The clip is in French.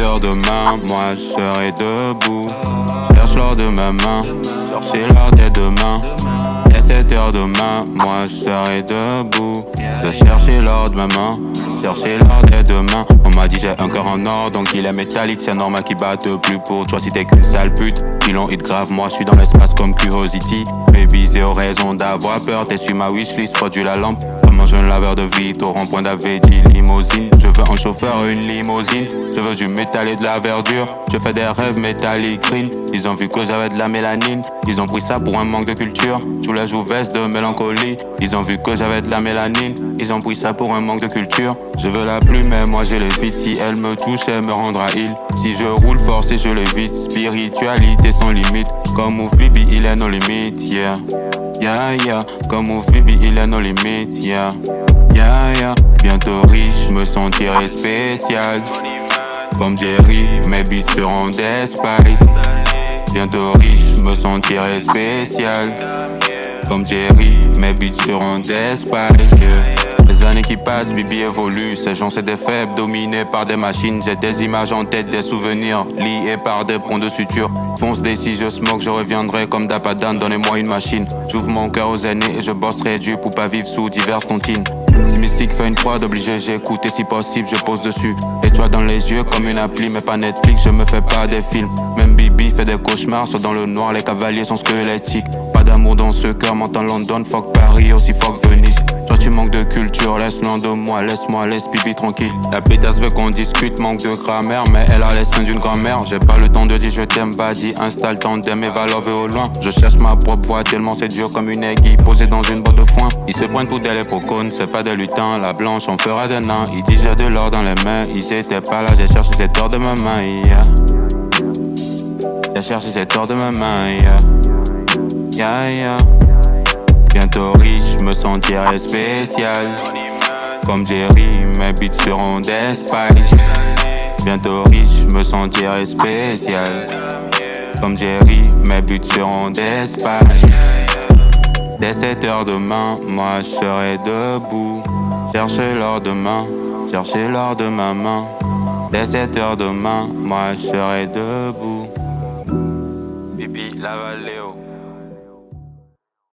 heures demain, moi je serai debout. Cherche l'or de ma main, chercher l'or dès demain. Dès 7 heures demain, moi je serai debout. De chercher l'or de ma main, chercher l'or dès demain. On m'a dit j'ai un cœur en or, donc il est métallique. C'est normal qu'il batte plus pour toi si t'es qu'une sale pute. Pilon hit grave, moi je suis dans l'espace comme Curiosity. Baby zéro raison d'avoir peur, t'es sur ma wishlist, produis la lampe. Comme un jeune laveur de vite au rond-point d'Avédi, limousine. Je veux un chauffeur, une limousine. Je veux du métal et de la verdure. Je fais des rêves métalliques green. Ils ont vu que j'avais de la mélanine. Ils ont pris ça pour un manque de culture. Tous les jours veste de mélancolie. Ils ont vu que j'avais de la mélanine. Ils ont pris ça pour un manque de culture. Je veux la plume mais moi j'ai les vides. Si elle me touche elle me rendra heal. Si je roule fort et je l'évite. Spiritualité sans limite. Comme Move Bibi il est nos limites, yeah. Yeah, yeah, comme Move Bibi, il est nos limites, yeah. Yeah, yeah, bientôt riche, me sentirai spécial. Comme Jerry, mes beats seront des spice. Bientôt riche, me sentirai spécial. Comme Jerry, mes beats seront des spice, yeah. Les années qui passent, Bibi évolue. Ces gens c'est des faibles, dominés par des machines. J'ai des images en tête, des souvenirs liés par des ponts de suture. Fonce des si je smoke, je reviendrai comme Dapadan. Donnez-moi une machine. J'ouvre mon cœur aux aînés et je bosserai Dieu pour pas vivre sous diverses tontines. Si Mystique fait une prod, obligé j'écoute et si possible je pose dessus. Et toi dans les yeux comme une appli, mais pas Netflix, je me fais pas des films. Même Bibi fait des cauchemars, soit dans le noir, les cavaliers sont squelettiques. Pas d'amour dans ce cœur, m'entend London, fuck Paris, aussi fuck Venise. Toi tu manques de culture, laisse loin de moi, laisse Bibi tranquille. La pétasse veut qu'on discute, manque de grammaire, mais elle a les seins d'une grand-mère. J'ai pas le temps de dire je t'aime, vas-y, installe tandem et va lover au loin. Je cherche ma propre voix, tellement c'est dur comme une aiguille posée dans une botte de foin. Ils se prennent pour des léprechauns, c'est pas des lutins, la blanche on fera des nains. Ils disent j'ai de l'or dans les mains, ils étaient pas là, j'ai cherché cet or de ma main, yeah. J'ai cherché cet or de ma main, yeah. Yeah, yeah. Bientôt riche, me sentirai spécial. Comme Jerry, mes beats seront des spice. Bientôt riche, me sentirai spécial. Comme Jerry, mes beats seront des spice. Dès 7 heures demain, moi je serai debout. Chercher l'or demain, chercher l'or de ma main. Dès 7 heures demain, moi je serai debout. Bibi Lavaléo.